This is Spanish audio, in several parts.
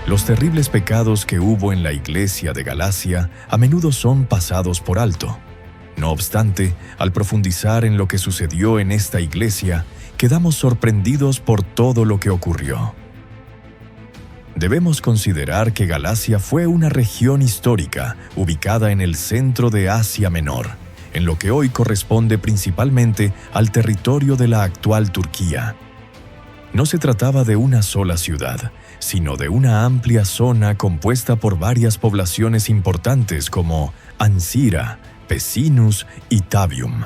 Los terribles pecados que hubo en la iglesia de Galacia a menudo son pasados por alto. No obstante, al profundizar en lo que sucedió en esta iglesia, quedamos sorprendidos por todo lo que ocurrió. Debemos considerar que Galacia fue una región histórica ubicada en el centro de Asia Menor, en lo que hoy corresponde principalmente al territorio de la actual Turquía. No se trataba de una sola ciudad, sino de una amplia zona compuesta por varias poblaciones importantes como Ancira, Pessinus y Tabium.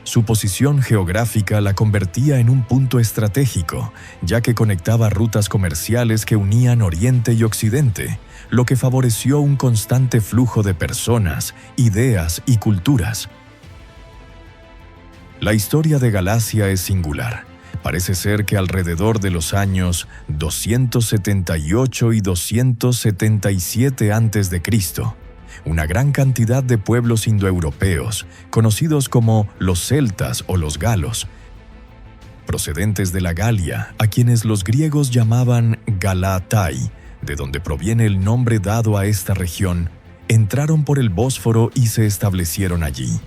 Su posición geográfica la convertía en un punto estratégico, ya que conectaba rutas comerciales que unían Oriente y Occidente, lo que favoreció un constante flujo de personas, ideas y culturas. La historia de Galacia es singular. Parece ser que alrededor de los años 278 y 277 a.C., una gran cantidad de pueblos indoeuropeos, conocidos como los celtas o los galos, procedentes de la Galia, a quienes los griegos llamaban Galatai, de donde proviene el nombre dado a esta región, entraron por el Bósforo y se establecieron allí.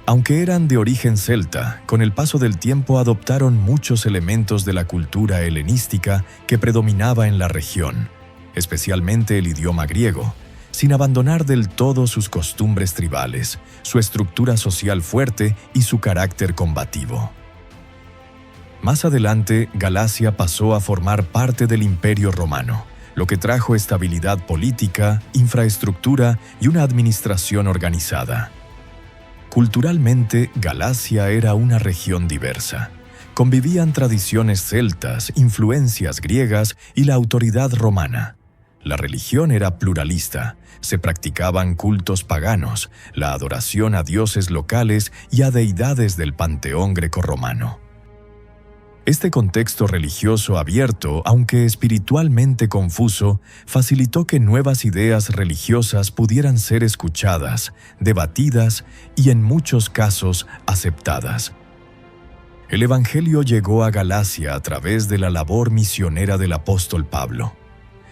Aunque eran de origen celta, con el paso del tiempo adoptaron muchos elementos de la cultura helenística que predominaba en la región, especialmente el idioma griego, sin abandonar del todo sus costumbres tribales, su estructura social fuerte y su carácter combativo. Más adelante, Galacia pasó a formar parte del Imperio Romano, lo que trajo estabilidad política, infraestructura y una administración organizada. Culturalmente, Galacia era una región diversa. Convivían tradiciones celtas, influencias griegas y la autoridad romana. La religión era pluralista, se practicaban cultos paganos, la adoración a dioses locales y a deidades del panteón grecorromano. Este contexto religioso abierto, aunque espiritualmente confuso, facilitó que nuevas ideas religiosas pudieran ser escuchadas, debatidas y, en muchos casos, aceptadas. El Evangelio llegó a Galacia a través de la labor misionera del apóstol Pablo.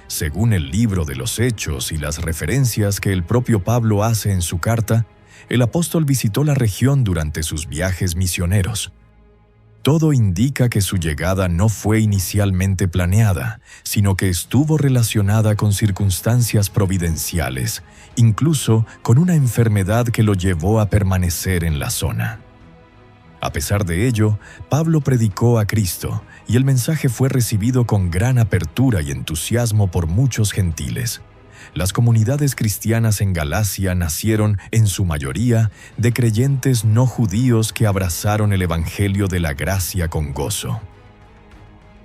Según el libro de los Hechos y las referencias que el propio Pablo hace en su carta, el apóstol visitó la región durante sus viajes misioneros. Todo indica que su llegada no fue inicialmente planeada, sino que estuvo relacionada con circunstancias providenciales, incluso con una enfermedad que lo llevó a permanecer en la zona. A pesar de ello, Pablo predicó a Cristo, y el mensaje fue recibido con gran apertura y entusiasmo por muchos gentiles. Las comunidades cristianas en Galacia nacieron, en su mayoría, de creyentes no judíos que abrazaron el Evangelio de la gracia con gozo.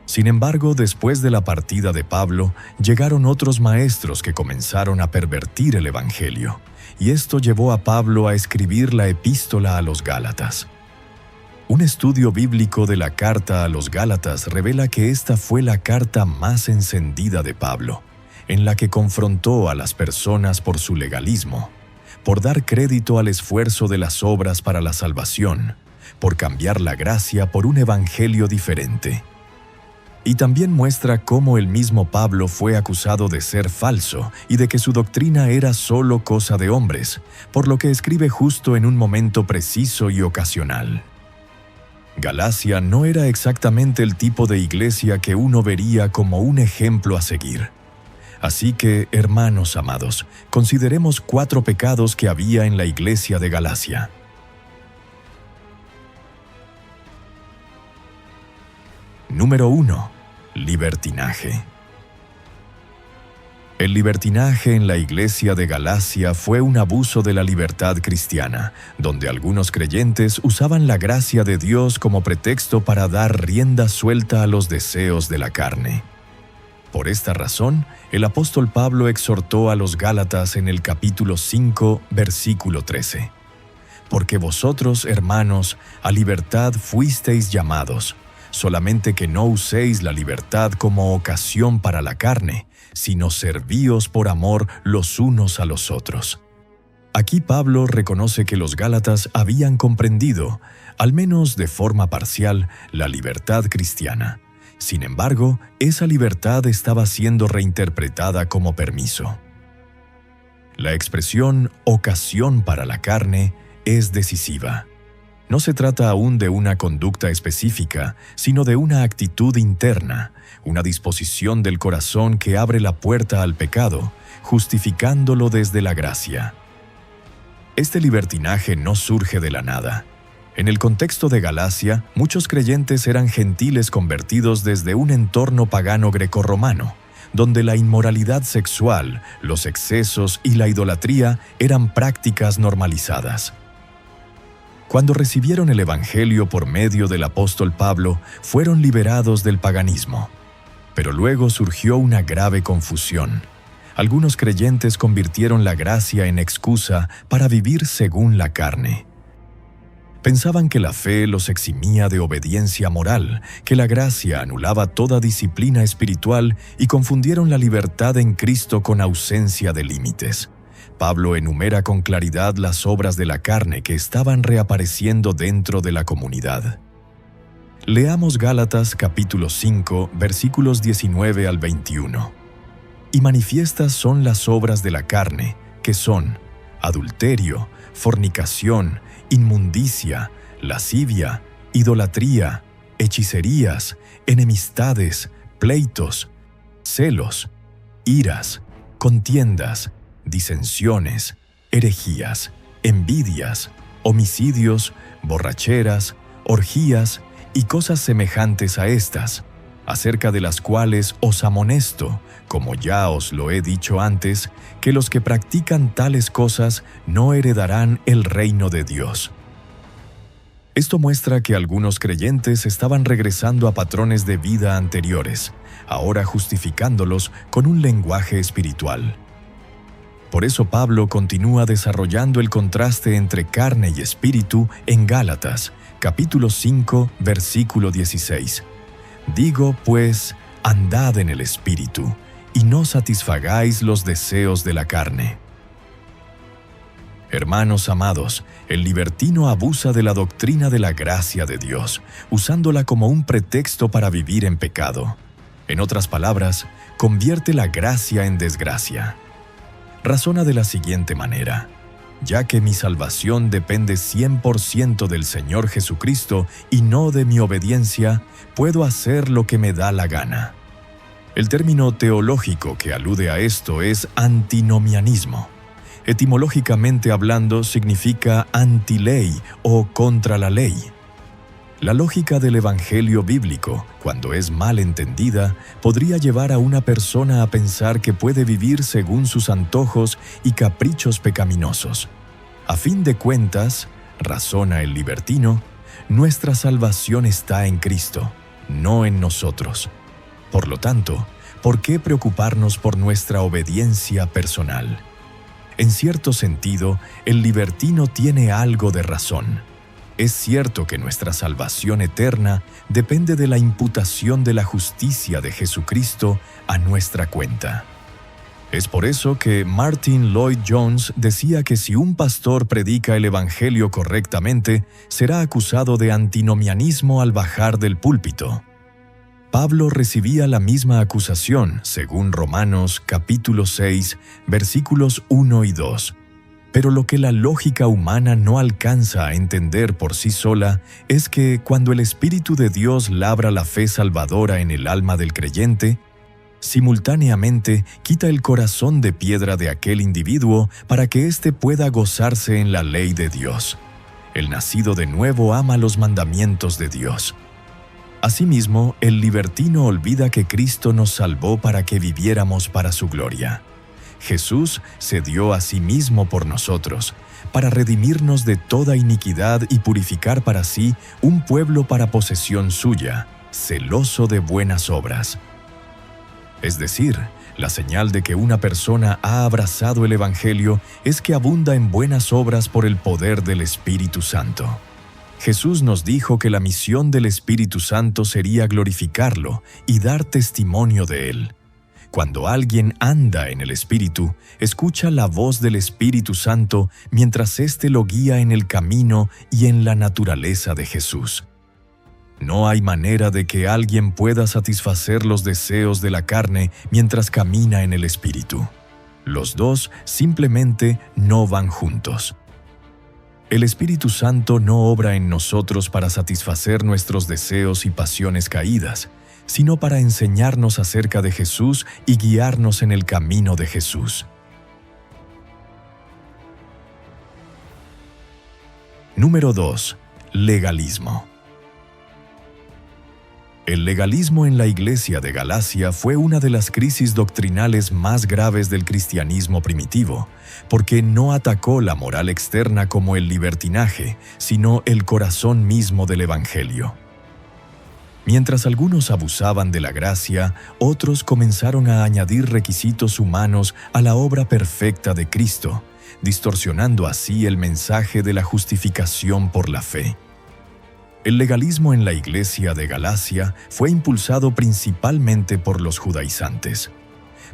Sin embargo, después de la partida de Pablo, llegaron otros maestros que comenzaron a pervertir el Evangelio, y esto llevó a Pablo a escribir la Epístola a los Gálatas. Un estudio bíblico de la carta a los Gálatas revela que esta fue la carta más encendida de Pablo, en la que confrontó a las personas por su legalismo, por dar crédito al esfuerzo de las obras para la salvación, por cambiar la gracia por un evangelio diferente. Y también muestra cómo el mismo Pablo fue acusado de ser falso y de que su doctrina era solo cosa de hombres, por lo que escribe justo en un momento preciso y ocasional. Galacia no era exactamente el tipo de iglesia que uno vería como un ejemplo a seguir. Así que, hermanos amados, consideremos 4 pecados que había en la iglesia de Galacia. Número 1. Libertinaje. El libertinaje en la iglesia de Galacia fue un abuso de la libertad cristiana, donde algunos creyentes usaban la gracia de Dios como pretexto para dar rienda suelta a los deseos de la carne. Por esta razón, el apóstol Pablo exhortó a los Gálatas en el capítulo 5, versículo 13. Porque vosotros, hermanos, a libertad fuisteis llamados, solamente que no uséis la libertad como ocasión para la carne, sino servíos por amor los unos a los otros. Aquí Pablo reconoce que los Gálatas habían comprendido, al menos de forma parcial, la libertad cristiana, Sin embargo, esa libertad estaba siendo reinterpretada como permiso. La expresión ocasión para la carne es decisiva. No se trata aún de una conducta específica, sino de una actitud interna, una disposición del corazón que abre la puerta al pecado, justificándolo desde la gracia. Este libertinaje no surge de la nada. En el contexto de Galacia, muchos creyentes eran gentiles convertidos desde un entorno pagano grecorromano, donde la inmoralidad sexual, los excesos y la idolatría eran prácticas normalizadas. Cuando recibieron el Evangelio por medio del apóstol Pablo, fueron liberados del paganismo. Pero luego surgió una grave confusión. Algunos creyentes convirtieron la gracia en excusa para vivir según la carne. Pensaban que la fe los eximía de obediencia moral, que la gracia anulaba toda disciplina espiritual y confundieron la libertad en Cristo con ausencia de límites. Pablo enumera con claridad las obras de la carne que estaban reapareciendo dentro de la comunidad. Leamos Gálatas capítulo 5, versículos 19 al 21. Y manifiestas son las obras de la carne, que son adulterio, fornicación, inmundicia, lascivia, idolatría, hechicerías, enemistades, pleitos, celos, iras, contiendas, disensiones, herejías, envidias, homicidios, borracheras, orgías y cosas semejantes a estas, acerca de las cuales os amonesto, como ya os lo he dicho antes, que los que practican tales cosas no heredarán el reino de Dios. Esto muestra que algunos creyentes estaban regresando a patrones de vida anteriores, ahora justificándolos con un lenguaje espiritual. Por eso Pablo continúa desarrollando el contraste entre carne y espíritu en Gálatas, capítulo 5, versículo 16. Digo, pues, andad en el espíritu, y no satisfagáis los deseos de la carne. Hermanos amados, el libertino abusa de la doctrina de la gracia de Dios, usándola como un pretexto para vivir en pecado. En otras palabras, convierte la gracia en desgracia. Razona de la siguiente manera: ya que mi salvación depende 100% del Señor Jesucristo y no de mi obediencia, puedo hacer lo que me da la gana. El término teológico que alude a esto es antinomianismo. Etimológicamente hablando, significa antiley o contra la ley. La lógica del evangelio bíblico, cuando es mal entendida, podría llevar a una persona a pensar que puede vivir según sus antojos y caprichos pecaminosos. A fin de cuentas, razona el libertino, nuestra salvación está en Cristo, no en nosotros. Por lo tanto, ¿por qué preocuparnos por nuestra obediencia personal? En cierto sentido, el libertino tiene algo de razón. Es cierto que nuestra salvación eterna depende de la imputación de la justicia de Jesucristo a nuestra cuenta. Es por eso que Martin Lloyd-Jones decía que si un pastor predica el evangelio correctamente, será acusado de antinomianismo al bajar del púlpito. Pablo recibía la misma acusación, según Romanos capítulo 6, versículos 1 y 2. Pero lo que la lógica humana no alcanza a entender por sí sola es que cuando el Espíritu de Dios labra la fe salvadora en el alma del creyente, simultáneamente quita el corazón de piedra de aquel individuo para que éste pueda gozarse en la ley de Dios. El nacido de nuevo ama los mandamientos de Dios. Asimismo, el libertino olvida que Cristo nos salvó para que viviéramos para su gloria. Jesús se dio a sí mismo por nosotros, para redimirnos de toda iniquidad y purificar para sí un pueblo para posesión suya, celoso de buenas obras. Es decir, la señal de que una persona ha abrazado el Evangelio es que abunda en buenas obras por el poder del Espíritu Santo. Jesús nos dijo que la misión del Espíritu Santo sería glorificarlo y dar testimonio de él. Cuando alguien anda en el Espíritu, escucha la voz del Espíritu Santo mientras éste lo guía en el camino y en la naturaleza de Jesús. No hay manera de que alguien pueda satisfacer los deseos de la carne mientras camina en el Espíritu. Los dos simplemente no van juntos. El Espíritu Santo no obra en nosotros para satisfacer nuestros deseos y pasiones caídas, sino para enseñarnos acerca de Jesús y guiarnos en el camino de Jesús. Número 2. Legalismo. El legalismo en la iglesia de Galacia fue una de las crisis doctrinales más graves del cristianismo primitivo, porque no atacó la moral externa como el libertinaje, sino el corazón mismo del Evangelio. Mientras algunos abusaban de la gracia, otros comenzaron a añadir requisitos humanos a la obra perfecta de Cristo, distorsionando así el mensaje de la justificación por la fe. El legalismo en la iglesia de Galacia fue impulsado principalmente por los judaizantes.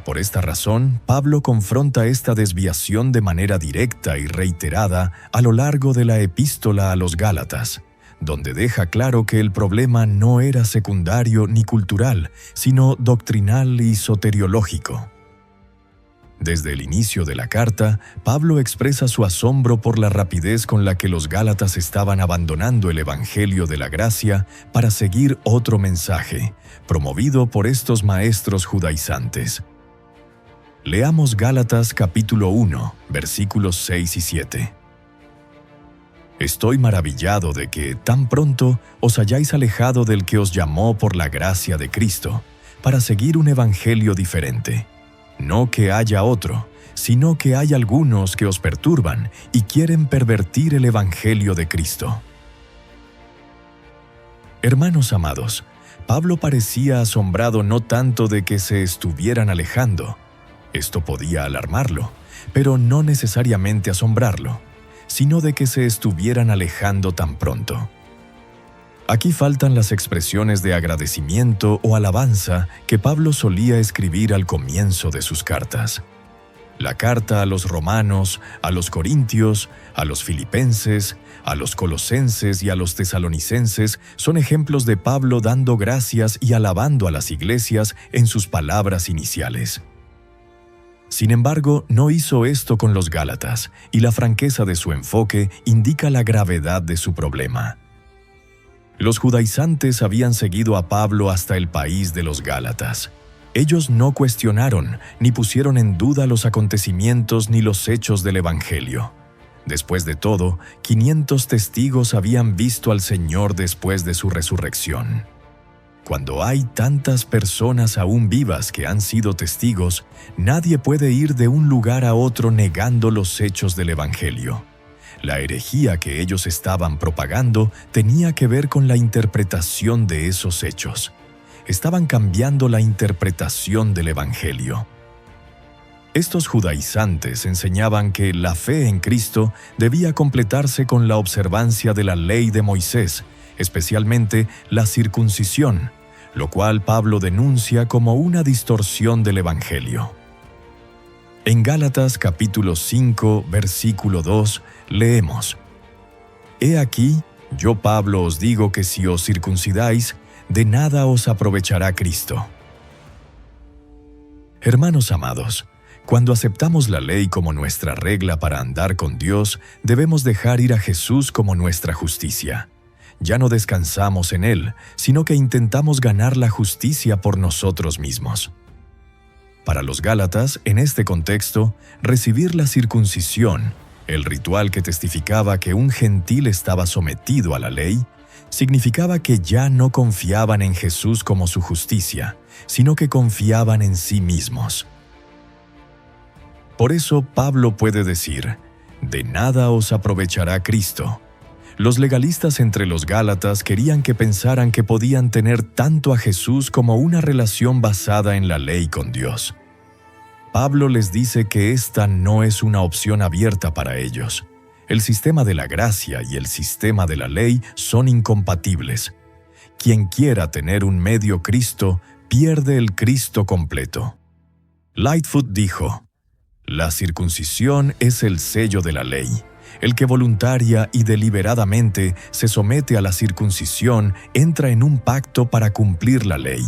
Por esta razón, Pablo confronta esta desviación de manera directa y reiterada a lo largo de la epístola a los Gálatas, donde deja claro que el problema no era secundario ni cultural, sino doctrinal y soteriológico. Desde el inicio de la carta, Pablo expresa su asombro por la rapidez con la que los gálatas estaban abandonando el Evangelio de la gracia para seguir otro mensaje, promovido por estos maestros judaizantes. Leamos Gálatas capítulo 1, versículos 6 y 7. Estoy maravillado de que tan pronto os hayáis alejado del que os llamó por la gracia de Cristo, para seguir un evangelio diferente. No que haya otro, sino que hay algunos que os perturban y quieren pervertir el evangelio de Cristo. Hermanos amados, Pablo parecía asombrado no tanto de que se estuvieran alejando. Esto podía alarmarlo, pero no necesariamente asombrarlo, sino de que se estuvieran alejando tan pronto. Aquí faltan las expresiones de agradecimiento o alabanza que Pablo solía escribir al comienzo de sus cartas. La carta a los romanos, a los corintios, a los filipenses, a los colosenses y a los tesalonicenses son ejemplos de Pablo dando gracias y alabando a las iglesias en sus palabras iniciales. Sin embargo, no hizo esto con los Gálatas, y la franqueza de su enfoque indica la gravedad de su problema. Los judaizantes habían seguido a Pablo hasta el país de los Gálatas. Ellos no cuestionaron ni pusieron en duda los acontecimientos ni los hechos del Evangelio. Después de todo, 500 testigos habían visto al Señor después de su resurrección. Cuando hay tantas personas aún vivas que han sido testigos, nadie puede ir de un lugar a otro negando los hechos del Evangelio. La herejía que ellos estaban propagando tenía que ver con la interpretación de esos hechos. Estaban cambiando la interpretación del Evangelio. Estos judaizantes enseñaban que la fe en Cristo debía completarse con la observancia de la ley de Moisés, especialmente la circuncisión, lo cual Pablo denuncia como una distorsión del Evangelio. En Gálatas capítulo 5, versículo 2, leemos: He aquí, yo Pablo os digo que si os circuncidáis, de nada os aprovechará Cristo. Hermanos amados, cuando aceptamos la ley como nuestra regla para andar con Dios, debemos dejar ir a Jesús como nuestra justicia. Ya no descansamos en Él, sino que intentamos ganar la justicia por nosotros mismos. Para los Gálatas, en este contexto, recibir la circuncisión, el ritual que testificaba que un gentil estaba sometido a la ley, significaba que ya no confiaban en Jesús como su justicia, sino que confiaban en sí mismos. Por eso Pablo puede decir: de nada os aprovechará Cristo. Los legalistas entre los Gálatas querían que pensaran que podían tener tanto a Jesús como una relación basada en la ley con Dios. Pablo les dice que esta no es una opción abierta para ellos. El sistema de la gracia y el sistema de la ley son incompatibles. Quien quiera tener un medio Cristo, pierde el Cristo completo. Lightfoot dijo: la circuncisión es el sello de la ley, El que voluntaria y deliberadamente se somete a la circuncisión entra en un pacto para cumplir la ley.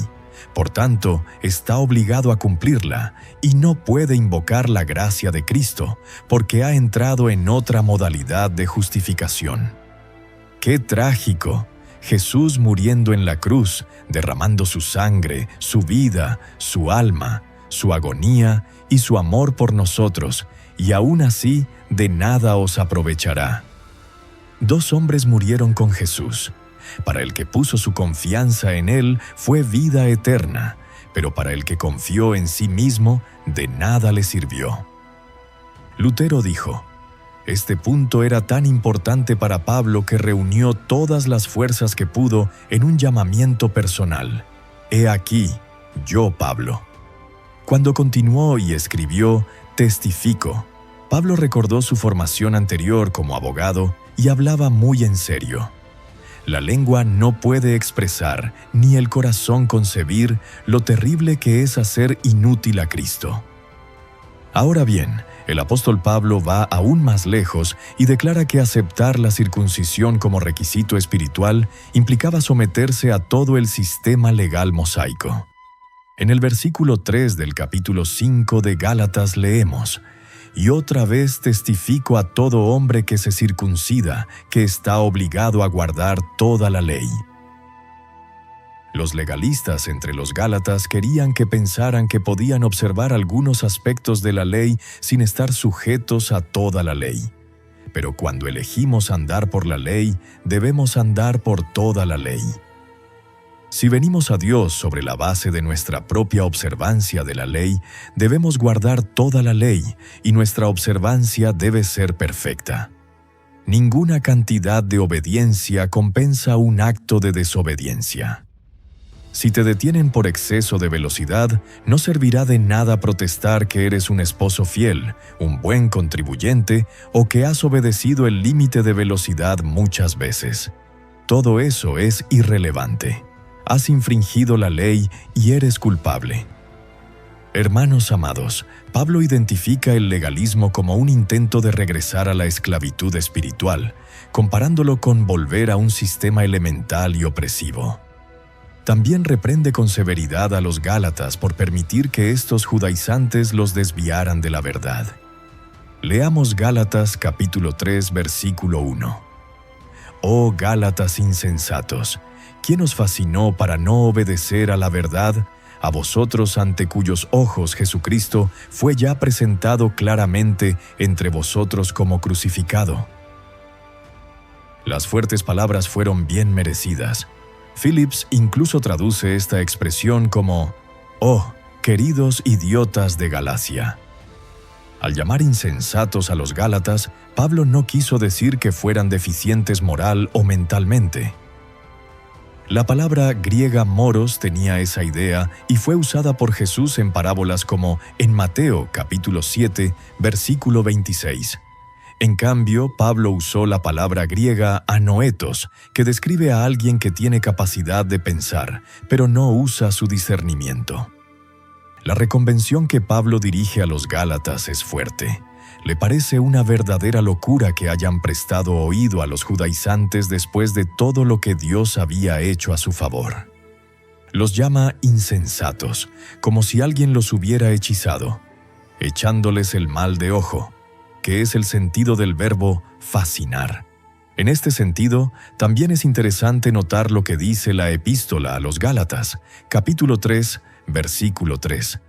Por tanto, está obligado a cumplirla y no puede invocar la gracia de Cristo, porque ha entrado en otra modalidad de justificación. ¡Qué trágico! Jesús muriendo en la cruz, derramando su sangre, su vida, su alma, su agonía y su amor por nosotros, y aún así de nada os aprovechará. 2 hombres murieron con Jesús. Para el que puso su confianza en Él fue vida eterna, pero para el que confió en sí mismo, de nada le sirvió. Lutero dijo: este punto era tan importante para Pablo que reunió todas las fuerzas que pudo en un llamamiento personal. He aquí, yo Pablo. Cuando continuó y escribió, testifico. Pablo recordó su formación anterior como abogado y hablaba muy en serio. La lengua no puede expresar, ni el corazón concebir, lo terrible que es hacer inútil a Cristo. Ahora bien, el apóstol Pablo va aún más lejos y declara que aceptar la circuncisión como requisito espiritual implicaba someterse a todo el sistema legal mosaico. En el versículo 3 del capítulo 5 de Gálatas leemos: «Y otra vez testifico a todo hombre que se circuncida, que está obligado a guardar toda la ley». Los legalistas entre los Gálatas querían que pensaran que podían observar algunos aspectos de la ley sin estar sujetos a toda la ley. Pero cuando elegimos andar por la ley, debemos andar por toda la ley. Si venimos a Dios sobre la base de nuestra propia observancia de la ley, debemos guardar toda la ley y nuestra observancia debe ser perfecta. Ninguna cantidad de obediencia compensa un acto de desobediencia. Si te detienen por exceso de velocidad, no servirá de nada protestar que eres un esposo fiel, un buen contribuyente o que has obedecido el límite de velocidad muchas veces. Todo eso es irrelevante. Has infringido la ley y eres culpable. Hermanos amados, Pablo identifica el legalismo como un intento de regresar a la esclavitud espiritual, comparándolo con volver a un sistema elemental y opresivo. También reprende con severidad a los Gálatas por permitir que estos judaizantes los desviaran de la verdad. Leamos Gálatas capítulo 3, versículo 1. «Oh Gálatas insensatos, ¿quién os fascinó para no obedecer a la verdad? A vosotros ante cuyos ojos Jesucristo fue ya presentado claramente entre vosotros como crucificado». Las fuertes palabras fueron bien merecidas. Phillips incluso traduce esta expresión como «Oh, queridos idiotas de Galacia». Al llamar insensatos a los Gálatas, Pablo no quiso decir que fueran deficientes moral o mentalmente. La palabra griega moros tenía esa idea y fue usada por Jesús en parábolas como en Mateo capítulo 7, versículo 26. En cambio, Pablo usó la palabra griega anoetos, que describe a alguien que tiene capacidad de pensar, pero no usa su discernimiento. La reconvención que Pablo dirige a los Gálatas es fuerte. Le parece una verdadera locura que hayan prestado oído a los judaizantes después de todo lo que Dios había hecho a su favor. Los llama insensatos, como si alguien los hubiera hechizado, echándoles el mal de ojo, que es el sentido del verbo fascinar. En este sentido, también es interesante notar lo que dice la epístola a los Gálatas, capítulo 3, versículo 3.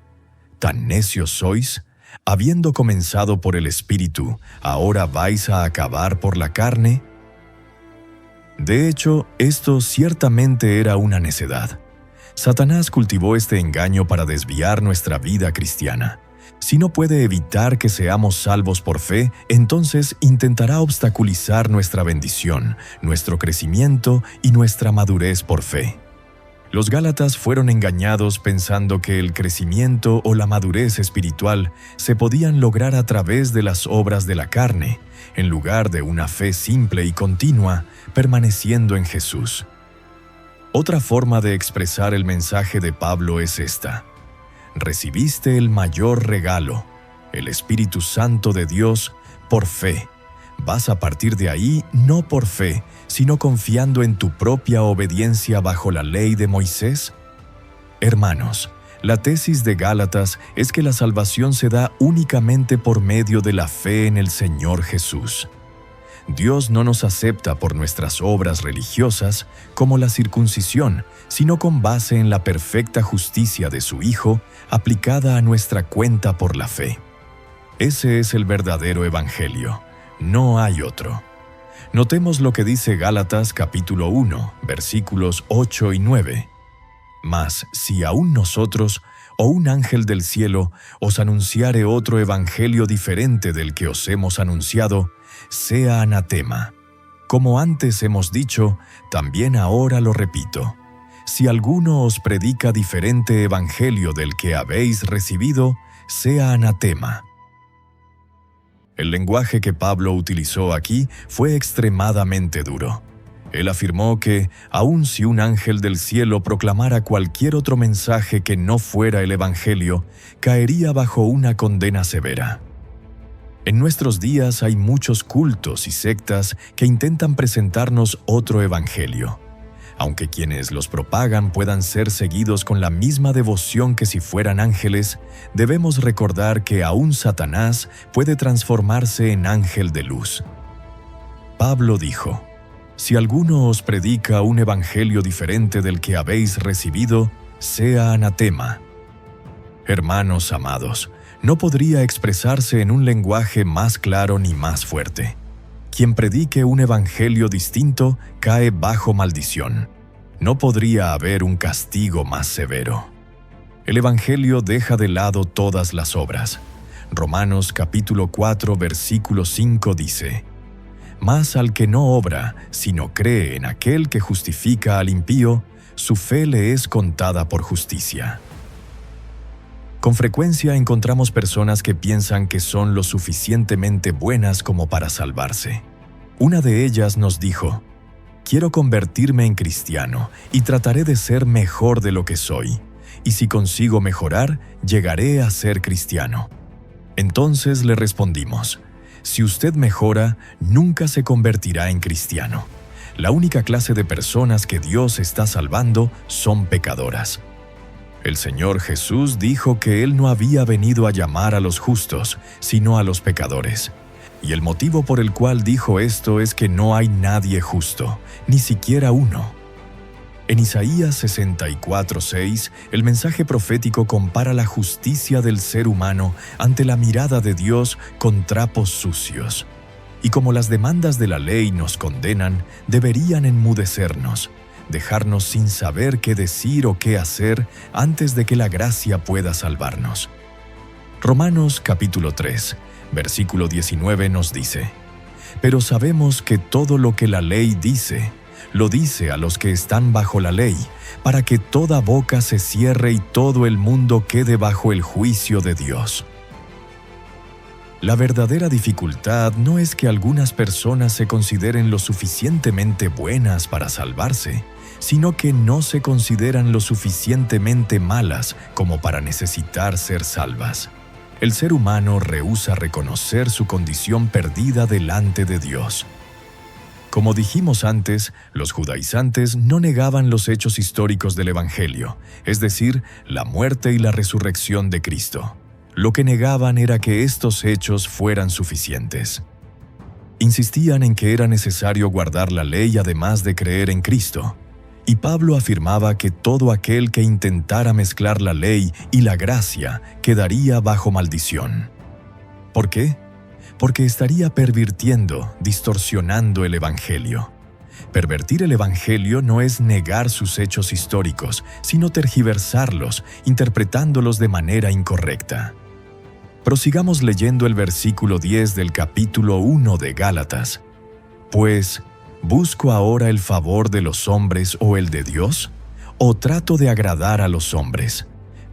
«¿Tan necios sois? Habiendo comenzado por el Espíritu, ¿ahora vais a acabar por la carne?» De hecho, esto ciertamente era una necedad. Satanás cultivó este engaño para desviar nuestra vida cristiana. Si no puede evitar que seamos salvos por fe, entonces intentará obstaculizar nuestra bendición, nuestro crecimiento y nuestra madurez por fe. Los Gálatas fueron engañados pensando que el crecimiento o la madurez espiritual se podían lograr a través de las obras de la carne, en lugar de una fe simple y continua, permaneciendo en Jesús. Otra forma de expresar el mensaje de Pablo es esta: recibiste el mayor regalo, el Espíritu Santo de Dios, por fe, ¿Vas a partir de ahí no por fe, sino confiando en tu propia obediencia bajo la ley de Moisés? Hermanos, la tesis de Gálatas es que la salvación se da únicamente por medio de la fe en el Señor Jesús. Dios no nos acepta por nuestras obras religiosas, como la circuncisión, sino con base en la perfecta justicia de su Hijo, aplicada a nuestra cuenta por la fe. Ese es el verdadero evangelio. No hay otro. Notemos lo que dice Gálatas capítulo 1, versículos 8 y 9. Mas si aún nosotros, o un ángel del cielo, os anunciare otro evangelio diferente del que os hemos anunciado, sea anatema. Como antes hemos dicho, también ahora lo repito. Si alguno os predica diferente evangelio del que habéis recibido, sea anatema. El lenguaje que Pablo utilizó aquí fue extremadamente duro. Él afirmó que, aun si un ángel del cielo proclamara cualquier otro mensaje que no fuera el evangelio, caería bajo una condena severa. En nuestros días hay muchos cultos y sectas que intentan presentarnos otro evangelio. Aunque quienes los propagan puedan ser seguidos con la misma devoción que si fueran ángeles, debemos recordar que aún Satanás puede transformarse en ángel de luz. Pablo dijo: si alguno os predica un evangelio diferente del que habéis recibido, sea anatema. Hermanos amados, no podría expresarse en un lenguaje más claro ni más fuerte. Quien predique un evangelio distinto cae bajo maldición. No podría haber un castigo más severo. El evangelio deja de lado todas las obras. Romanos capítulo 4, versículo 5 dice: Mas al que no obra, sino cree en aquel que justifica al impío, su fe le es contada por justicia. Con frecuencia encontramos personas que piensan que son lo suficientemente buenas como para salvarse. Una de ellas nos dijo: quiero convertirme en cristiano y trataré de ser mejor de lo que soy, y si consigo mejorar, llegaré a ser cristiano. Entonces le respondimos: si usted mejora, nunca se convertirá en cristiano. La única clase de personas que Dios está salvando son pecadoras. El Señor Jesús dijo que Él no había venido a llamar a los justos, sino a los pecadores. Y el motivo por el cual dijo esto es que no hay nadie justo, ni siquiera uno. En Isaías 64:6, el mensaje profético compara la justicia del ser humano ante la mirada de Dios con trapos sucios. Y como las demandas de la ley nos condenan, deberían enmudecernos, dejarnos sin saber qué decir o qué hacer antes de que la gracia pueda salvarnos. Romanos capítulo 3, versículo 19 nos dice: Pero sabemos que todo lo que la ley dice, lo dice a los que están bajo la ley, para que toda boca se cierre y todo el mundo quede bajo el juicio de Dios. La verdadera dificultad no es que algunas personas se consideren lo suficientemente buenas para salvarse, sino que no se consideran lo suficientemente malas como para necesitar ser salvas. El ser humano rehúsa reconocer su condición perdida delante de Dios. Como dijimos antes, los judaizantes no negaban los hechos históricos del Evangelio, es decir, la muerte y la resurrección de Cristo. Lo que negaban era que estos hechos fueran suficientes. Insistían en que era necesario guardar la ley además de creer en Cristo. Y Pablo afirmaba que todo aquel que intentara mezclar la ley y la gracia quedaría bajo maldición. ¿Por qué? Porque estaría pervirtiendo, distorsionando el Evangelio. Pervertir el Evangelio no es negar sus hechos históricos, sino tergiversarlos, interpretándolos de manera incorrecta. Prosigamos leyendo el versículo 10 del capítulo 1 de Gálatas. Pues, ¿busco ahora el favor de los hombres o el de Dios? ¿O trato de agradar a los hombres?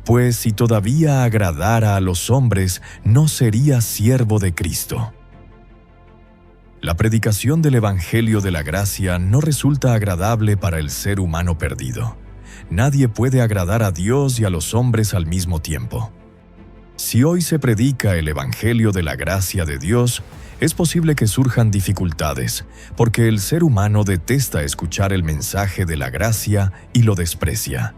Pues si todavía agradara a los hombres, no sería siervo de Cristo. La predicación del Evangelio de la gracia no resulta agradable para el ser humano perdido. Nadie puede agradar a Dios y a los hombres al mismo tiempo. Si hoy se predica el Evangelio de la gracia de Dios, es posible que surjan dificultades, porque el ser humano detesta escuchar el mensaje de la gracia y lo desprecia.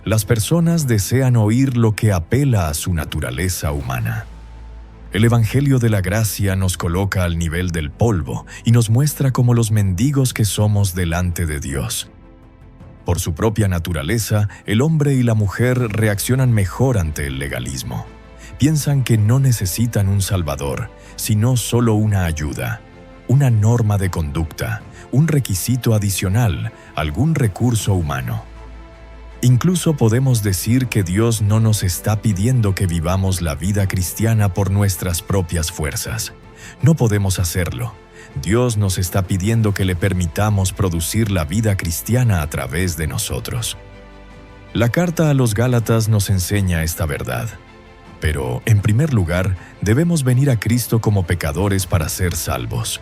Las personas desean oír lo que apela a su naturaleza humana. El Evangelio de la gracia nos coloca al nivel del polvo y nos muestra como los mendigos que somos delante de Dios. Por su propia naturaleza, el hombre y la mujer reaccionan mejor ante el legalismo. Piensan que no necesitan un salvador, sino solo una ayuda, una norma de conducta, un requisito adicional, algún recurso humano. Incluso podemos decir que Dios no nos está pidiendo que vivamos la vida cristiana por nuestras propias fuerzas. No podemos hacerlo. Dios nos está pidiendo que le permitamos producir la vida cristiana a través de nosotros. La carta a los Gálatas nos enseña esta verdad. Pero, en primer lugar, debemos venir a Cristo como pecadores para ser salvos.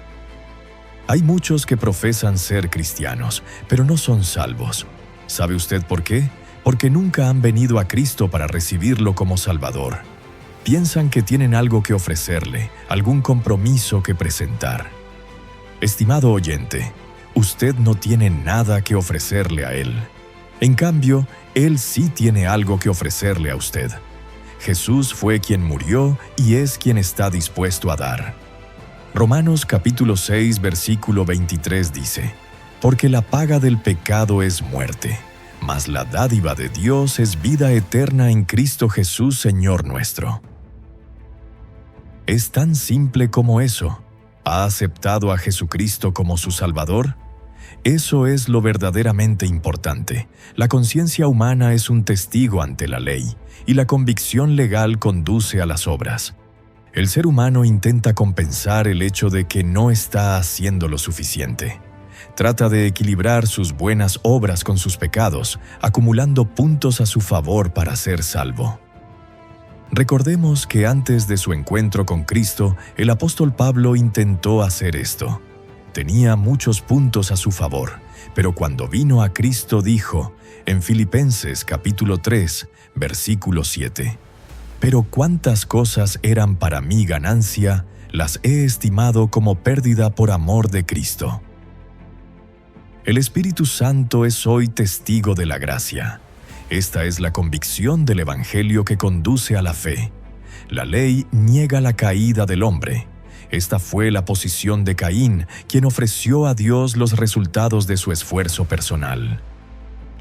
Hay muchos que profesan ser cristianos, pero no son salvos. ¿Sabe usted por qué? Porque nunca han venido a Cristo para recibirlo como Salvador. Piensan que tienen algo que ofrecerle, algún compromiso que presentar. Estimado oyente, usted no tiene nada que ofrecerle a Él. En cambio, Él sí tiene algo que ofrecerle a usted. Jesús fue quien murió y es quien está dispuesto a dar. Romanos capítulo 6, versículo 23 dice: «Porque la paga del pecado es muerte, mas la dádiva de Dios es vida eterna en Cristo Jesús, Señor nuestro». Es tan simple como eso. ¿Ha aceptado a Jesucristo como su Salvador? Eso es lo verdaderamente importante. La conciencia humana es un testigo ante la ley, y la convicción legal conduce a las obras. El ser humano intenta compensar el hecho de que no está haciendo lo suficiente. Trata de equilibrar sus buenas obras con sus pecados, acumulando puntos a su favor para ser salvo. Recordemos que antes de su encuentro con Cristo, el apóstol Pablo intentó hacer esto. Tenía muchos puntos a su favor, pero cuando vino a Cristo dijo, en Filipenses capítulo 3, versículo 7, «Pero cuántas cosas eran para mí ganancia, las he estimado como pérdida por amor de Cristo». El Espíritu Santo es hoy testigo de la gracia. Esta es la convicción del Evangelio que conduce a la fe. La ley niega la caída del hombre. Esta fue la posición de Caín, quien ofreció a Dios los resultados de su esfuerzo personal.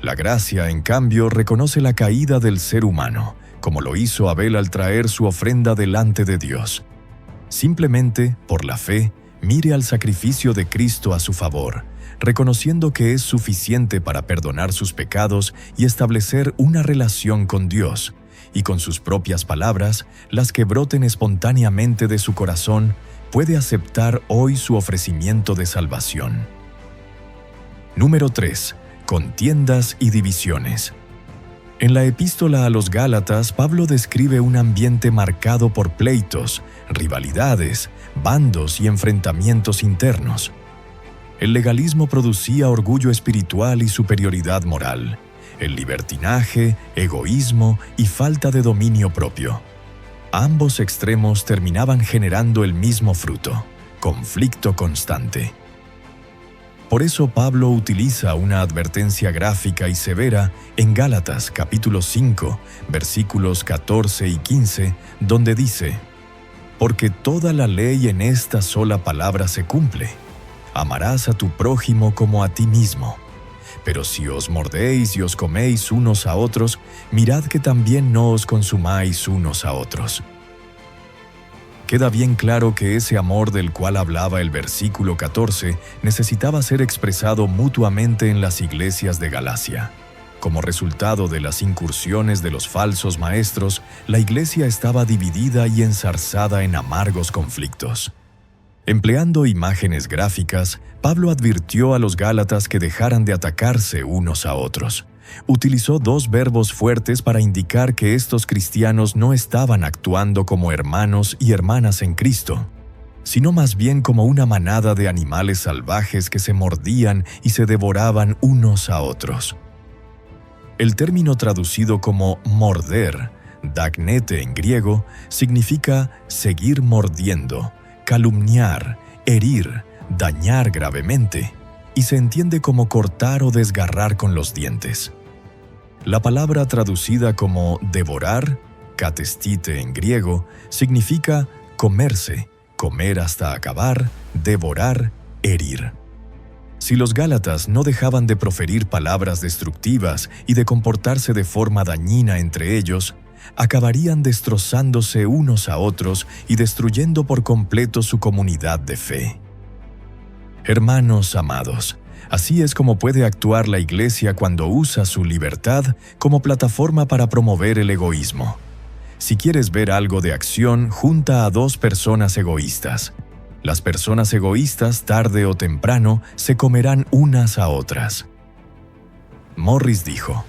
La gracia, en cambio, reconoce la caída del ser humano, como lo hizo Abel al traer su ofrenda delante de Dios. Simplemente, por la fe, mire al sacrificio de Cristo a su favor, reconociendo que es suficiente para perdonar sus pecados y establecer una relación con Dios, y con sus propias palabras, las que broten espontáneamente de su corazón, puede aceptar hoy su ofrecimiento de salvación. Número 3. Contiendas y divisiones. En la epístola a los Gálatas, Pablo describe un ambiente marcado por pleitos, rivalidades, bandos y enfrentamientos internos. El legalismo producía orgullo espiritual y superioridad moral, el libertinaje, egoísmo y falta de dominio propio. Ambos extremos terminaban generando el mismo fruto, conflicto constante. Por eso Pablo utiliza una advertencia gráfica y severa en Gálatas capítulo 5, versículos 14 y 15, donde dice: «Porque toda la ley en esta sola palabra se cumple. Amarás a tu prójimo como a ti mismo. Pero si os mordéis y os coméis unos a otros, mirad que también no os consumáis unos a otros». Queda bien claro que ese amor del cual hablaba el versículo 14 necesitaba ser expresado mutuamente en las iglesias de Galacia. Como resultado de las incursiones de los falsos maestros, la iglesia estaba dividida y enzarzada en amargos conflictos. Empleando imágenes gráficas, Pablo advirtió a los gálatas que dejaran de atacarse unos a otros. Utilizó dos verbos fuertes para indicar que estos cristianos no estaban actuando como hermanos y hermanas en Cristo, sino más bien como una manada de animales salvajes que se mordían y se devoraban unos a otros. El término traducido como morder Dagnete en griego significa seguir mordiendo, calumniar, herir, dañar gravemente, y se entiende como cortar o desgarrar con los dientes. La palabra traducida como devorar, katestite en griego, significa comerse, comer hasta acabar, devorar, herir. Si los gálatas no dejaban de proferir palabras destructivas y de comportarse de forma dañina entre ellos, acabarían destrozándose unos a otros y destruyendo por completo su comunidad de fe. Hermanos amados, así es como puede actuar la Iglesia cuando usa su libertad como plataforma para promover el egoísmo. Si quieres ver algo de acción, junta a dos personas egoístas. Las personas egoístas, tarde o temprano, se comerán unas a otras. Morris dijo: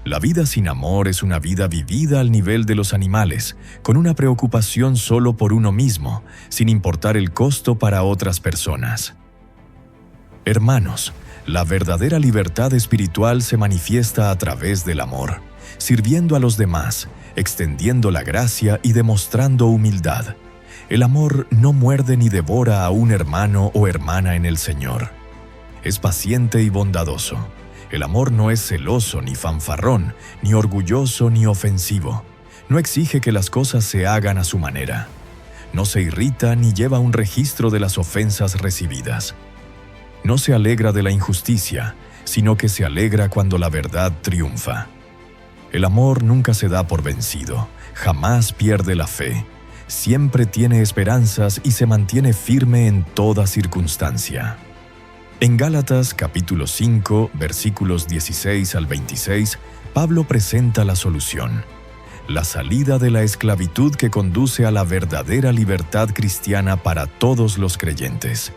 la vida sin amor es una vida vivida al nivel de los animales, con una preocupación solo por uno mismo, sin importar el costo para otras personas. Hermanos, la verdadera libertad espiritual se manifiesta a través del amor, sirviendo a los demás, extendiendo la gracia y demostrando humildad. El amor no muerde ni devora a un hermano o hermana en el Señor. Es paciente y bondadoso. El amor no es celoso ni fanfarrón, ni orgulloso ni ofensivo. No exige que las cosas se hagan a su manera. No se irrita ni lleva un registro de las ofensas recibidas. No se alegra de la injusticia, sino que se alegra cuando la verdad triunfa. El amor nunca se da por vencido, jamás pierde la fe. Siempre tiene esperanzas y se mantiene firme en toda circunstancia. En Gálatas capítulo 5, versículos 16 al 26, Pablo presenta la solución: la salida de la esclavitud que conduce a la verdadera libertad cristiana para todos los creyentes.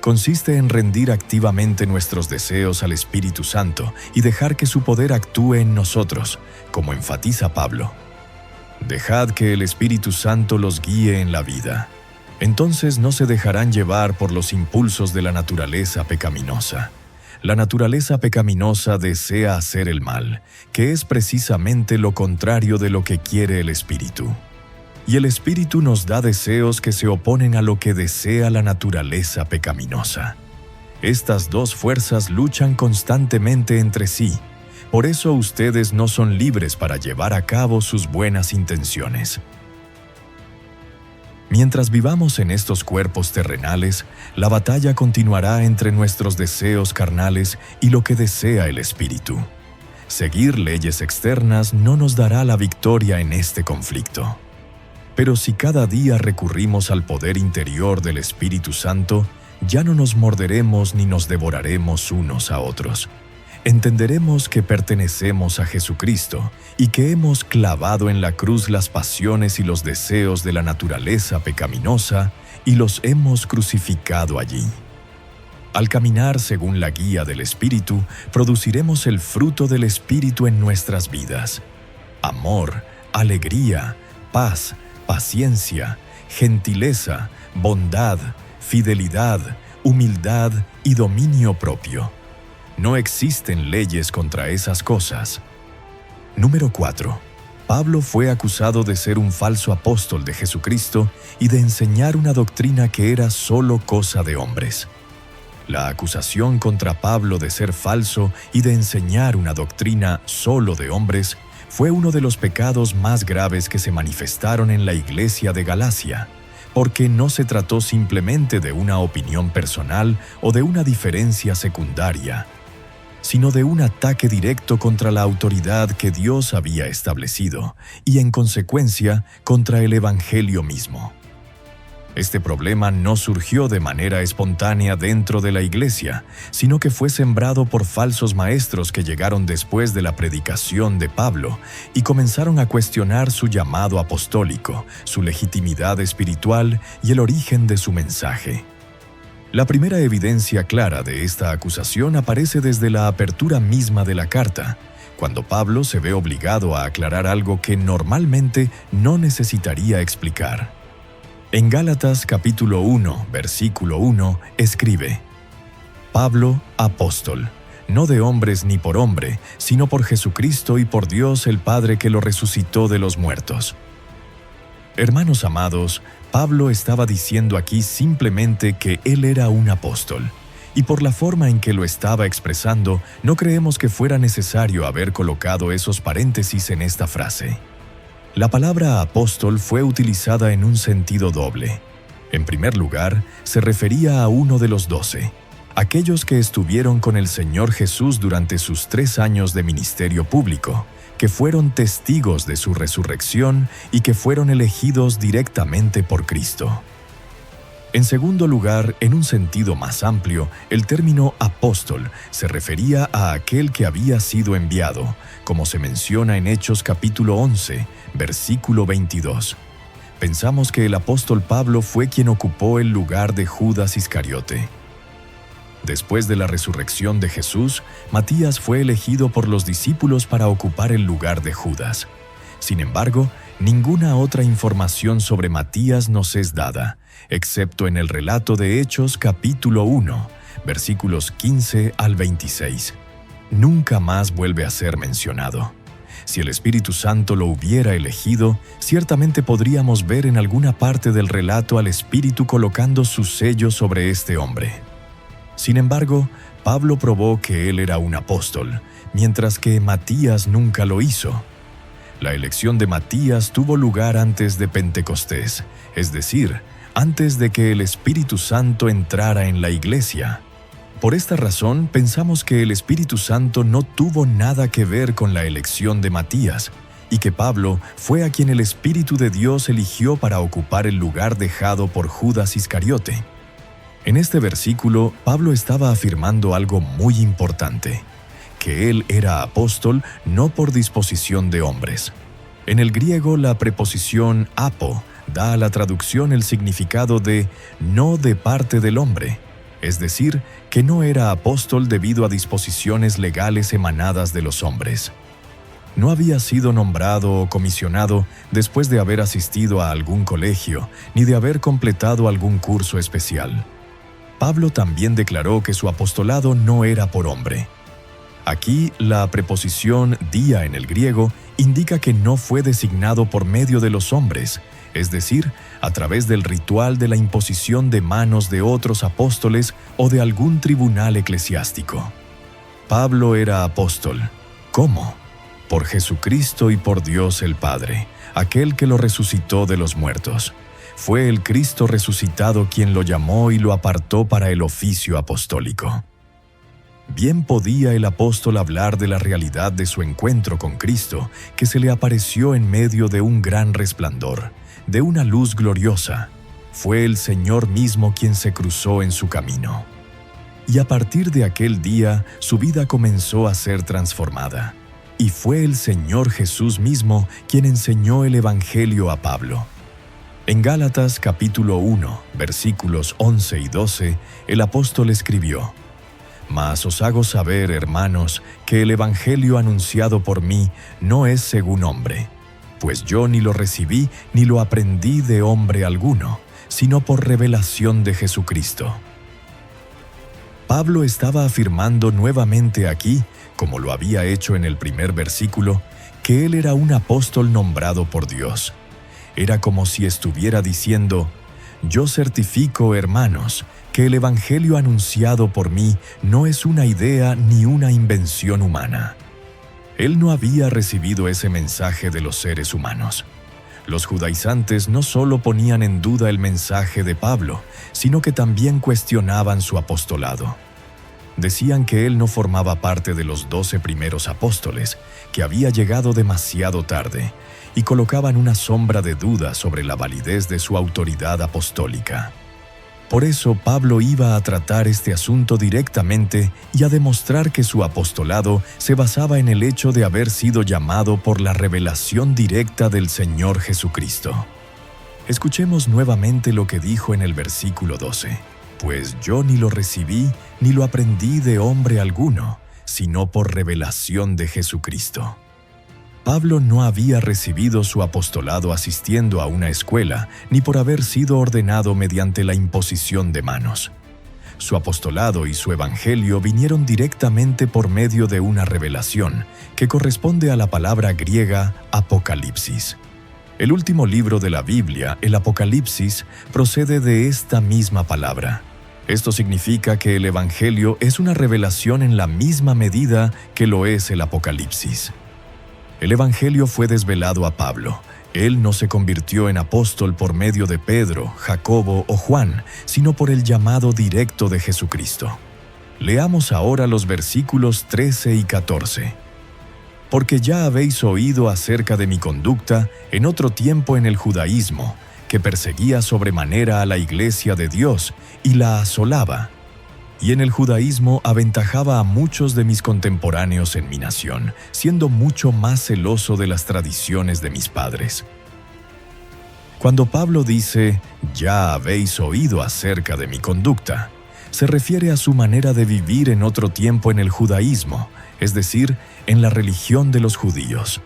Consiste en rendir activamente nuestros deseos al Espíritu Santo y dejar que su poder actúe en nosotros, como enfatiza Pablo. Dejad que el Espíritu Santo los guíe en la vida. Entonces no se dejarán llevar por los impulsos de la naturaleza pecaminosa. La naturaleza pecaminosa desea hacer el mal, que es precisamente lo contrario de lo que quiere el Espíritu. Y el Espíritu nos da deseos que se oponen a lo que desea la naturaleza pecaminosa. Estas dos fuerzas luchan constantemente entre sí. Por eso ustedes no son libres para llevar a cabo sus buenas intenciones. Mientras vivamos en estos cuerpos terrenales, la batalla continuará entre nuestros deseos carnales y lo que desea el Espíritu. Seguir leyes externas no nos dará la victoria en este conflicto. Pero si cada día recurrimos al poder interior del Espíritu Santo, ya no nos morderemos ni nos devoraremos unos a otros. Entenderemos que pertenecemos a Jesucristo y que hemos clavado en la cruz las pasiones y los deseos de la naturaleza pecaminosa y los hemos crucificado allí. Al caminar según la guía del Espíritu, produciremos el fruto del Espíritu en nuestras vidas: amor, alegría, paz, paciencia, gentileza, bondad, fidelidad, humildad y dominio propio. No existen leyes contra esas cosas. Número 4. Pablo fue acusado de ser un falso apóstol de Jesucristo y de enseñar una doctrina que era solo cosa de hombres. La acusación contra Pablo de ser falso y de enseñar una doctrina solo de hombres fue uno de los pecados más graves que se manifestaron en la iglesia de Galacia, porque no se trató simplemente de una opinión personal o de una diferencia secundaria, sino de un ataque directo contra la autoridad que Dios había establecido y, en consecuencia, contra el Evangelio mismo. Este problema no surgió de manera espontánea dentro de la iglesia, sino que fue sembrado por falsos maestros que llegaron después de la predicación de Pablo y comenzaron a cuestionar su llamado apostólico, su legitimidad espiritual y el origen de su mensaje. La primera evidencia clara de esta acusación aparece desde la apertura misma de la carta, cuando Pablo se ve obligado a aclarar algo que normalmente no necesitaría explicar. En Gálatas capítulo 1, versículo 1, escribe: Pablo, apóstol, no de hombres ni por hombre, sino por Jesucristo y por Dios el Padre que lo resucitó de los muertos. Hermanos amados, Pablo estaba diciendo aquí simplemente que él era un apóstol, y por la forma en que lo estaba expresando, no creemos que fuera necesario haber colocado esos paréntesis en esta frase. La palabra apóstol fue utilizada en un sentido doble. En primer lugar, se refería a uno de los 12, aquellos que estuvieron con el Señor Jesús durante sus 3 años de ministerio público, que fueron testigos de su resurrección y que fueron elegidos directamente por Cristo. En segundo lugar, en un sentido más amplio, el término apóstol se refería a aquel que había sido enviado, como se menciona en Hechos capítulo 11, versículo 22. Pensamos que el apóstol Pablo fue quien ocupó el lugar de Judas Iscariote. Después de la resurrección de Jesús, Matías fue elegido por los discípulos para ocupar el lugar de Judas. Sin embargo, ninguna otra información sobre Matías nos es dada, excepto en el relato de Hechos capítulo 1, versículos 15 al 26. Nunca más vuelve a ser mencionado. Si el Espíritu Santo lo hubiera elegido, ciertamente podríamos ver en alguna parte del relato al Espíritu colocando su sello sobre este hombre. Sin embargo, Pablo probó que él era un apóstol, mientras que Matías nunca lo hizo. La elección de Matías tuvo lugar antes de Pentecostés, es decir, antes de que el Espíritu Santo entrara en la iglesia. Por esta razón, pensamos que el Espíritu Santo no tuvo nada que ver con la elección de Matías, y que Pablo fue a quien el Espíritu de Dios eligió para ocupar el lugar dejado por Judas Iscariote. En este versículo, Pablo estaba afirmando algo muy importante, que él era apóstol no por disposición de hombres. En el griego, la preposición apo da a la traducción el significado de no de parte del hombre, es decir, que no era apóstol debido a disposiciones legales emanadas de los hombres. No había sido nombrado o comisionado después de haber asistido a algún colegio, ni de haber completado algún curso especial. Pablo también declaró que su apostolado no era por hombre. Aquí, la preposición dia en el griego indica que no fue designado por medio de los hombres, es decir, a través del ritual de la imposición de manos de otros apóstoles o de algún tribunal eclesiástico. Pablo era apóstol. ¿Cómo? Por Jesucristo y por Dios el Padre, aquel que lo resucitó de los muertos. Fue el Cristo resucitado quien lo llamó y lo apartó para el oficio apostólico. Bien podía el apóstol hablar de la realidad de su encuentro con Cristo, que se le apareció en medio de un gran resplandor, de una luz gloriosa. Fue el Señor mismo quien se cruzó en su camino. Y a partir de aquel día, su vida comenzó a ser transformada. Y fue el Señor Jesús mismo quien enseñó el Evangelio a Pablo. En Gálatas capítulo 1, versículos 11 y 12, el apóstol escribió: «Mas os hago saber, hermanos, que el Evangelio anunciado por mí no es según hombre, pues yo ni lo recibí ni lo aprendí de hombre alguno, sino por revelación de Jesucristo». Pablo estaba afirmando nuevamente aquí, como lo había hecho en el primer versículo, que él era un apóstol nombrado por Dios. Era como si estuviera diciendo: «Yo certifico, hermanos, que el Evangelio anunciado por mí no es una idea ni una invención humana». Él no había recibido ese mensaje de los seres humanos. Los judaizantes no solo ponían en duda el mensaje de Pablo, sino que también cuestionaban su apostolado. Decían que él no formaba parte de los 12 primeros apóstoles, que había llegado demasiado tarde, y colocaban una sombra de duda sobre la validez de su autoridad apostólica. Por eso Pablo iba a tratar este asunto directamente y a demostrar que su apostolado se basaba en el hecho de haber sido llamado por la revelación directa del Señor Jesucristo. Escuchemos nuevamente lo que dijo en el versículo 12: «Pues yo ni lo recibí ni lo aprendí de hombre alguno, sino por revelación de Jesucristo». Pablo no había recibido su apostolado asistiendo a una escuela, ni por haber sido ordenado mediante la imposición de manos. Su apostolado y su evangelio vinieron directamente por medio de una revelación que corresponde a la palabra griega Apocalipsis. El último libro de la Biblia, el Apocalipsis, procede de esta misma palabra. Esto significa que el evangelio es una revelación en la misma medida que lo es el Apocalipsis. El evangelio fue desvelado a Pablo. Él no se convirtió en apóstol por medio de Pedro, Jacobo o Juan, sino por el llamado directo de Jesucristo. Leamos ahora los versículos 13 y 14. Porque ya habéis oído acerca de mi conducta en otro tiempo en el judaísmo, que perseguía sobremanera a la iglesia de Dios y la asolaba. Y en el judaísmo aventajaba a muchos de mis contemporáneos en mi nación, siendo mucho más celoso de las tradiciones de mis padres. Cuando Pablo dice, «Ya habéis oído acerca de mi conducta», se refiere a su manera de vivir en otro tiempo en el judaísmo, es decir, en la religión de los judíos.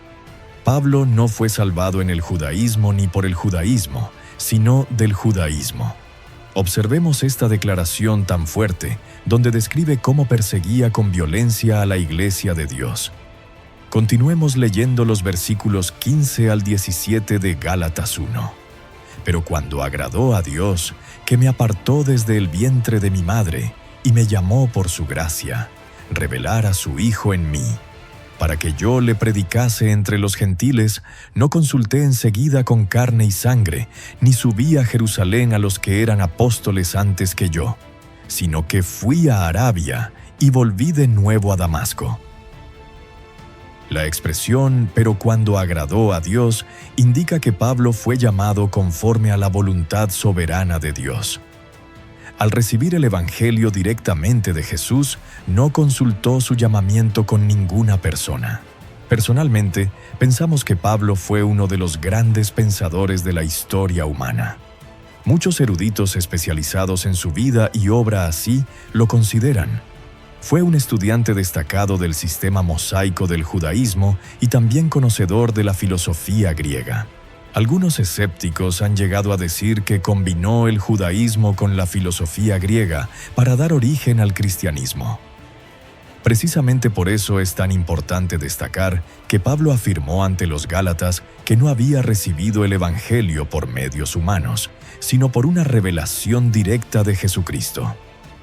Pablo no fue salvado en el judaísmo ni por el judaísmo, sino del judaísmo. Observemos esta declaración tan fuerte, donde describe cómo perseguía con violencia a la iglesia de Dios. Continuemos leyendo los versículos 15 al 17 de Gálatas 1. Pero cuando agradó a Dios, que me apartó desde el vientre de mi madre, y me llamó por su gracia, revelar a su Hijo en mí, para que yo le predicase entre los gentiles, no consulté enseguida con carne y sangre, ni subí a Jerusalén a los que eran apóstoles antes que yo, sino que fui a Arabia y volví de nuevo a Damasco. La expresión «pero cuando agradó a Dios» indica que Pablo fue llamado conforme a la voluntad soberana de Dios. Al recibir el Evangelio directamente de Jesús, no consultó su llamamiento con ninguna persona. Personalmente, pensamos que Pablo fue uno de los grandes pensadores de la historia humana. Muchos eruditos especializados en su vida y obra así lo consideran. Fue un estudiante destacado del sistema mosaico del judaísmo y también conocedor de la filosofía griega. Algunos escépticos han llegado a decir que combinó el judaísmo con la filosofía griega para dar origen al cristianismo. Precisamente por eso es tan importante destacar que Pablo afirmó ante los Gálatas que no había recibido el Evangelio por medios humanos, sino por una revelación directa de Jesucristo.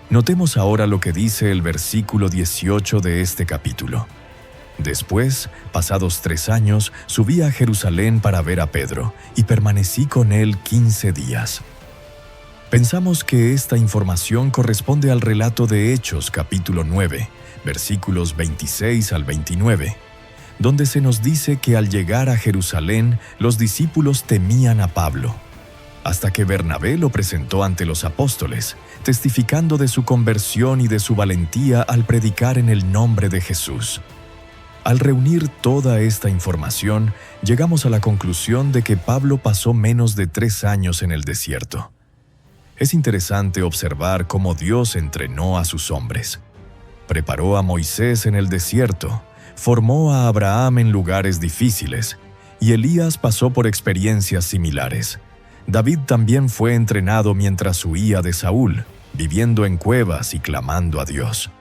Notemos ahora lo que dice el versículo 18 de este capítulo. Después, pasados 3 años, subí a Jerusalén para ver a Pedro, y permanecí con él 15 días. Pensamos que esta información corresponde al relato de Hechos, capítulo 9, versículos 26 al 29, donde se nos dice que al llegar a Jerusalén, los discípulos temían a Pablo, hasta que Bernabé lo presentó ante los apóstoles, testificando de su conversión y de su valentía al predicar en el nombre de Jesús. Al reunir toda esta información, llegamos a la conclusión de que Pablo pasó menos de 3 años en el desierto. Es interesante observar cómo Dios entrenó a sus hombres. Preparó a Moisés en el desierto, formó a Abraham en lugares difíciles, y Elías pasó por experiencias similares. David también fue entrenado mientras huía de Saúl, viviendo en cuevas y clamando a Dios.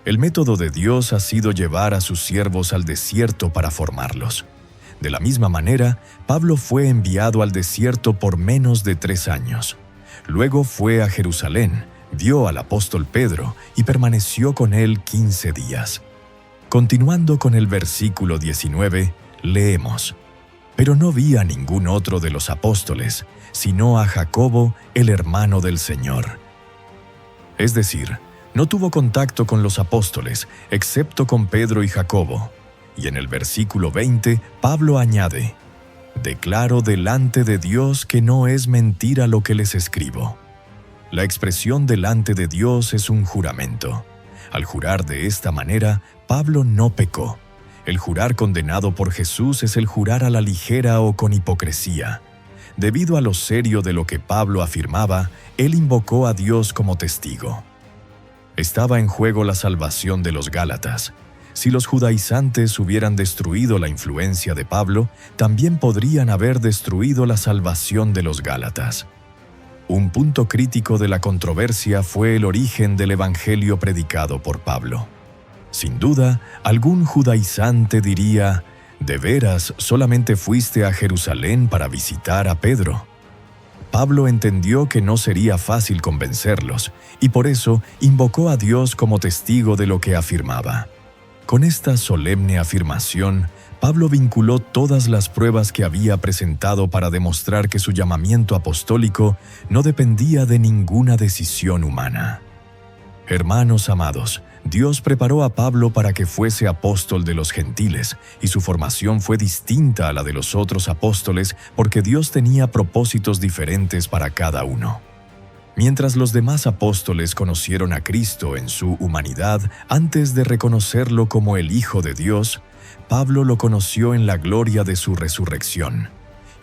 El método de Dios ha sido llevar a sus siervos al desierto para formarlos. De la misma manera, Pablo fue enviado al desierto por menos de 3 años. Luego fue a Jerusalén, vio al apóstol Pedro y permaneció con él 15 días. Continuando con el versículo 19, leemos: «Pero no vi a ningún otro de los apóstoles, sino a Jacobo, el hermano del Señor». Es decir, no tuvo contacto con los apóstoles, excepto con Pedro y Jacobo. Y en el versículo 20, Pablo añade: «Declaro delante de Dios que no es mentira lo que les escribo». La expresión delante de Dios es un juramento. Al jurar de esta manera, Pablo no pecó. El jurar condenado por Jesús es el jurar a la ligera o con hipocresía. Debido a lo serio de lo que Pablo afirmaba, él invocó a Dios como testigo. Estaba en juego la salvación de los Gálatas. Si los judaizantes hubieran destruido la influencia de Pablo, también podrían haber destruido la salvación de los Gálatas. Un punto crítico de la controversia fue el origen del evangelio predicado por Pablo. Sin duda, algún judaizante diría: ¿de veras solamente fuiste a Jerusalén para visitar a Pedro? Pablo entendió que no sería fácil convencerlos, y por eso invocó a Dios como testigo de lo que afirmaba. Con esta solemne afirmación, Pablo vinculó todas las pruebas que había presentado para demostrar que su llamamiento apostólico no dependía de ninguna decisión humana. Hermanos amados, Dios preparó a Pablo para que fuese apóstol de los gentiles, y su formación fue distinta a la de los otros apóstoles porque Dios tenía propósitos diferentes para cada uno. Mientras los demás apóstoles conocieron a Cristo en su humanidad antes de reconocerlo como el Hijo de Dios, Pablo lo conoció en la gloria de su resurrección,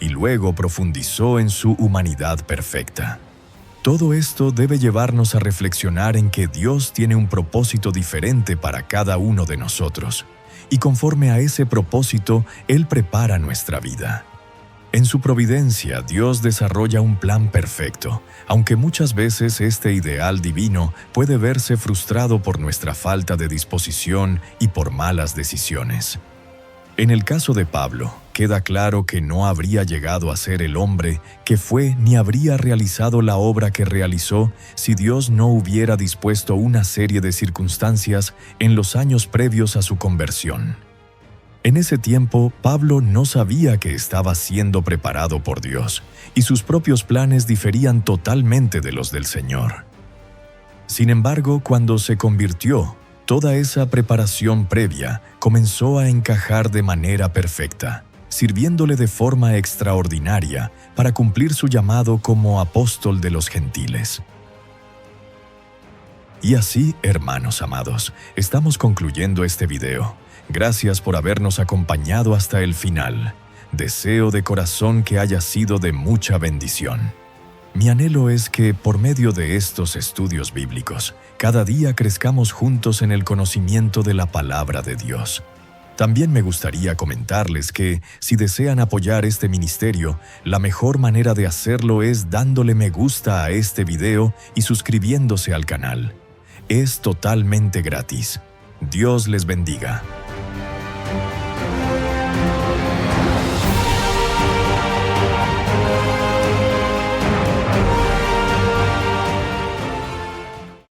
y luego profundizó en su humanidad perfecta. Todo esto debe llevarnos a reflexionar en que Dios tiene un propósito diferente para cada uno de nosotros, y conforme a ese propósito, Él prepara nuestra vida. En su providencia, Dios desarrolla un plan perfecto, aunque muchas veces este ideal divino puede verse frustrado por nuestra falta de disposición y por malas decisiones. En el caso de Pablo, queda claro que no habría llegado a ser el hombre que fue ni habría realizado la obra que realizó si Dios no hubiera dispuesto una serie de circunstancias en los años previos a su conversión. En ese tiempo, Pablo no sabía que estaba siendo preparado por Dios, y sus propios planes diferían totalmente de los del Señor. Sin embargo, cuando se convirtió, toda esa preparación previa comenzó a encajar de manera perfecta, sirviéndole de forma extraordinaria para cumplir su llamado como apóstol de los gentiles. Y así, hermanos amados, estamos concluyendo este video. Gracias por habernos acompañado hasta el final. Deseo de corazón que haya sido de mucha bendición. Mi anhelo es que, por medio de estos estudios bíblicos, cada día crezcamos juntos en el conocimiento de la palabra de Dios. También me gustaría comentarles que, si desean apoyar este ministerio, la mejor manera de hacerlo es dándole me gusta a este video y suscribiéndose al canal. Es totalmente gratis. Dios les bendiga.